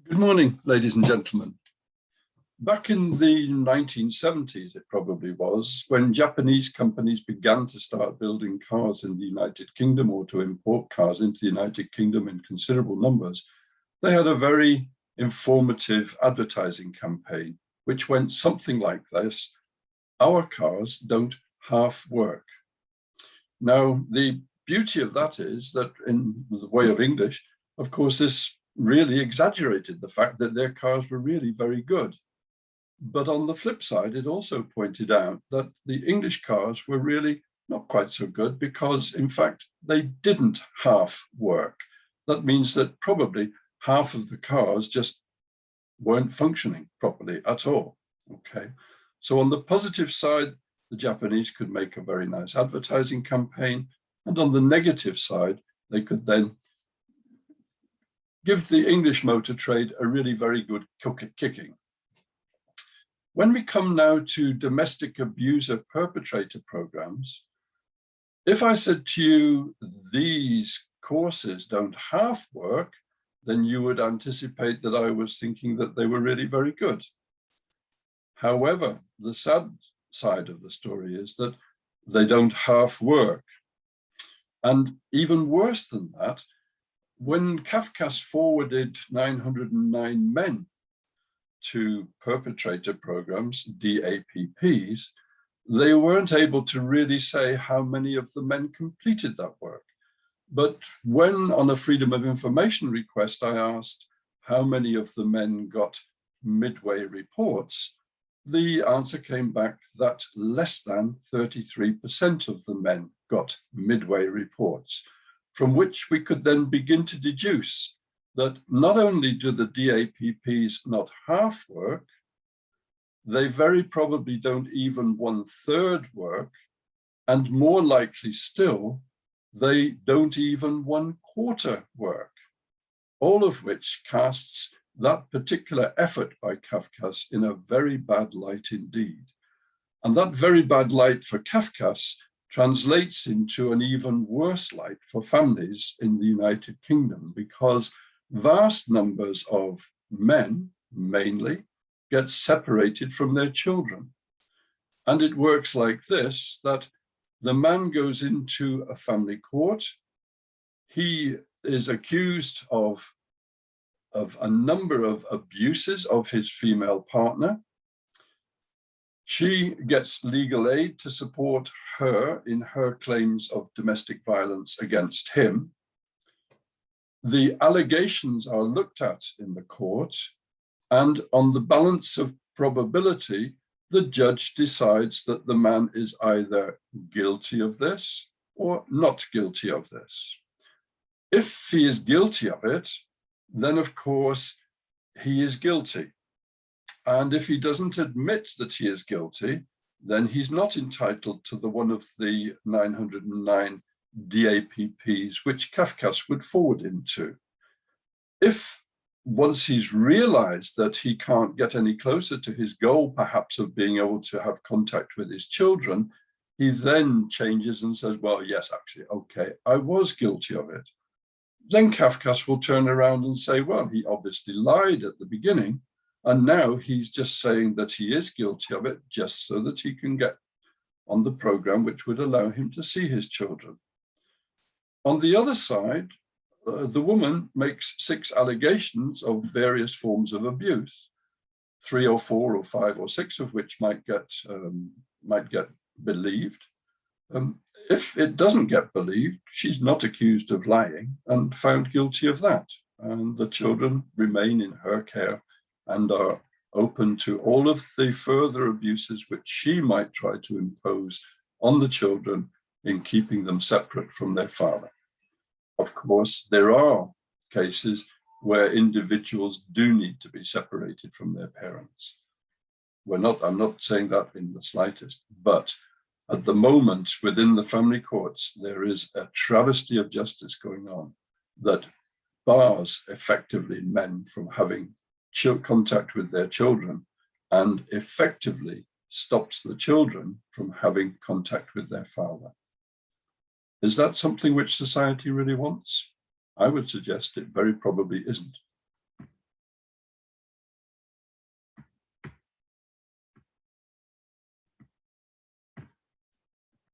Good morning, ladies and gentlemen. Back in the 1970s, it probably was, when Japanese companies began to start building cars in the United Kingdom or to import cars into the United Kingdom in considerable numbers, they had a very informative advertising campaign, which went something like this: "Our cars don't half work." Now, the beauty of that is that in the way of English, of course, this really exaggerated the fact that their cars were really very good. But on the flip side, it also pointed out that the English cars were really not quite so good because, in fact, they didn't half work. That means that probably half of the cars just weren't functioning properly at all. Okay, so on the positive side, the Japanese could make a very nice advertising campaign, and on the negative side, they could then give the English motor trade a really very good kicking. When we come now to Domestic Abuser Perpetrator Programmes, if I said to you, these courses don't half work, then you would anticipate that I was thinking that they were really very good. However, the sad side of the story is that they don't half work. And even worse than that, when Cafcass forwarded 909 men to perpetrator programs, DAPPs, they weren't able to really say how many of the men completed that work. But when on a Freedom of Information request, I asked how many of the men got midway reports, the answer came back that less than 33% of the men got midway reports, from which we could then begin to deduce that not only do the DAPPs not half work, they very probably don't even 1/3 work, and more likely still, they don't even 1/4 work, all of which casts that particular effort by Cafcass in a very bad light indeed. And that very bad light for Cafcass translates into an even worse light for families in the United Kingdom, because vast numbers of men, mainly, get separated from their children. And it works like this, that the man goes into a family court, he is accused of a number of abuses of his female partner. She gets legal aid to support her in her claims of domestic violence against him. The allegations are looked at in the court, and on the balance of probability, the judge decides that the man is either guilty of this or not guilty of this. If he is guilty of it, then of course he is guilty. And if he doesn't admit that he is guilty, then he's not entitled to the one of the 909 DAPPs which Cafcass would forward him to. If once he's realized that he can't get any closer to his goal, perhaps of being able to have contact with his children, he then changes and says, well, yes, actually, okay, I was guilty of it. Then Cafcass will turn around and say, well, he obviously lied at the beginning, and now he's just saying that he is guilty of it just so that he can get on the program which would allow him to see his children. On the other side, the woman makes 6 allegations of various forms of abuse, 3 or 4 or 5 or 6 of which might get believed. If it doesn't get believed, she's not accused of lying and found guilty of that. And the children remain in her care and are open to all of the further abuses which she might try to impose on the children in keeping them separate from their father. Of course, there are cases where individuals do need to be separated from their parents. I'm not saying that in the slightest, but at the moment within the family courts, there is a travesty of justice going on that bars effectively men from having contact with their children and effectively stops the children from having contact with their father. Is that something which society really wants? I would suggest it very probably isn't.